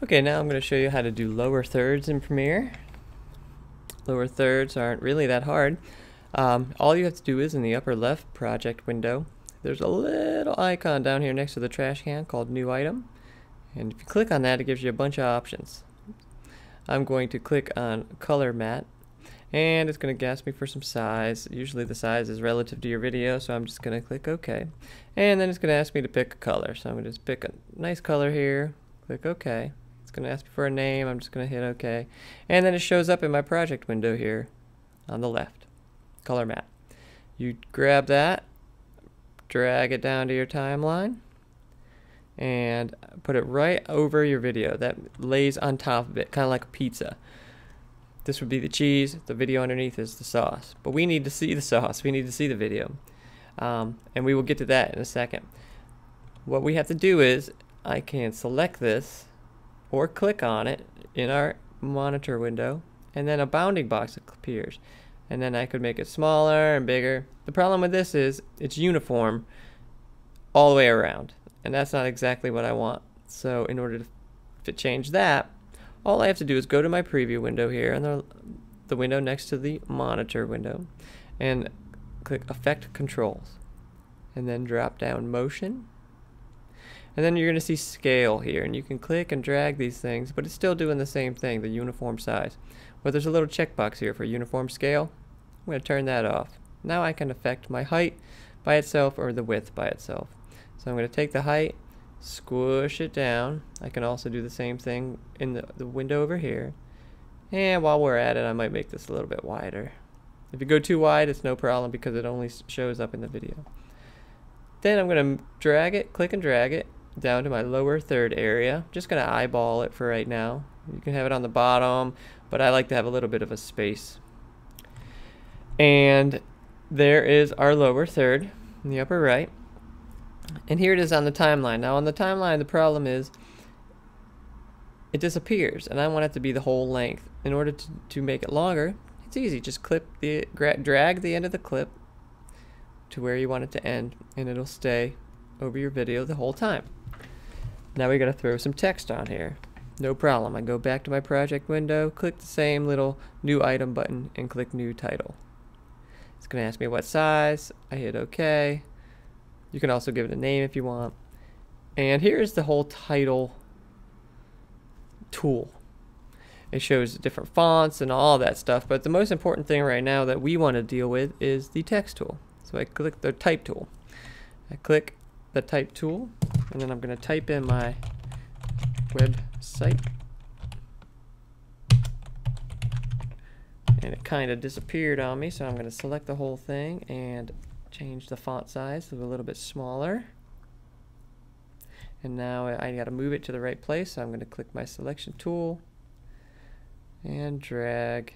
Okay, now I'm going to show you how to do lower thirds in Premiere. Lower thirds aren't really that hard. All you have to do is in the upper left project window, there's a little icon down here next to the trash can called New Item. And if you click on that, it gives you a bunch of options. I'm going to click on Color Matte, and it's going to ask me for some size. Usually the size is relative to your video, so I'm just going to click OK. And then it's going to ask me to pick a color. So I'm going to just pick a nice color here, click OK. It's going to ask me for a name. I'm just going to hit OK. And then it shows up in my project window here on the left. Color Matte. You grab that, drag it down to your timeline, and put it right over your video. That lays on top of it, kind of like a pizza. This would be the cheese. The video underneath is the sauce. But we need to see the sauce. We need to see the video. And we will get to that in a second. What we have to do is I can select this or click on it in our monitor window, and then a bounding box appears. And then I could make it smaller and bigger. The problem with this is it's uniform all the way around, and that's not exactly what I want. So in order to change that, all I have to do is go to my preview window here and the window next to the monitor window, and click Effect Controls, and then drop down Motion. And then you're going to see Scale here, and you can click and drag these things, but it's still doing the same thing, the uniform size. But there's a little checkbox here for Uniform Scale. I'm going to turn that off. Now I can affect my height by itself or the width by itself. So I'm going to take the height, squish it down. I can also do the same thing in the window over here. And while we're at it, I might make this a little bit wider. If you go too wide, it's no problem because it only shows up in the video. Then I'm going to drag it, click and drag it down to my lower third area. Just going to eyeball it for right now. You can have it on the bottom, but I like to have a little bit of a space. And there is our lower third in the upper right. And here it is on the timeline. Now on the timeline, the problem is it disappears, and I want it to be the whole length. In order to make it longer, it's easy. Just drag the end of the clip to where you want it to end, and it'll stay over your video the whole time. Now we got to throw some text on here. No problem. I go back to my project window, click the same little New Item button, and click New Title. It's going to ask me what size. I hit OK. You can also give it a name if you want. And here's the whole title tool. It shows different fonts and all that stuff, but the most important thing right now that we want to deal with is the text tool. So I click the type tool. I click the type tool, and then I'm going to type in my website. And it kind of disappeared on me, so I'm going to select the whole thing and change the font size to a little bit smaller. And now I got to move it to the right place, so I'm going to click my selection tool and drag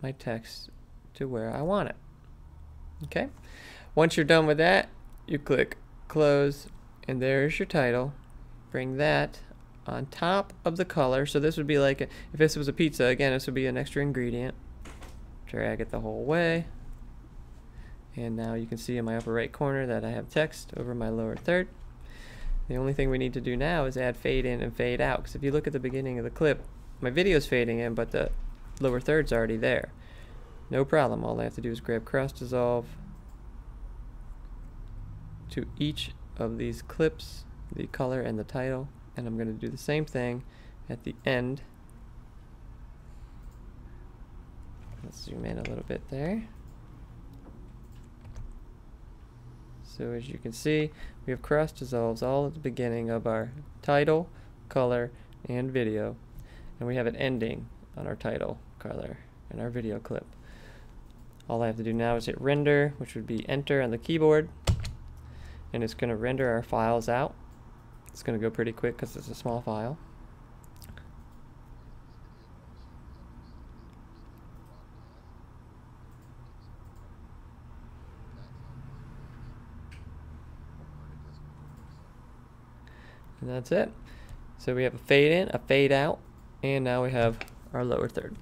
my text to where I want it. Okay. Once you're done with that, you click close, and there's your title. Bring that on top of the color. So this would be like if this was a pizza, again, this would be an extra ingredient. Drag it the whole way. And now you can see in my upper right corner that I have text over my lower third. The only thing we need to do now is add fade in and fade out, because if you look at the beginning of the clip, my video is fading in, but the lower third's already there. No problem. All I have to do is grab cross dissolve to each of these clips, the color and the title, and I'm going to do the same thing at the end. Let's zoom in a little bit there. So as you can see, we have cross dissolves all at the beginning of our title, color, and video. And we have it ending on our title, color, and our video clip. All I have to do now is hit render, which would be enter on the keyboard. And it's going to render our files out. It's going to go pretty quick because it's a small file. And that's it. So we have a fade in, a fade out, and now we have our lower third.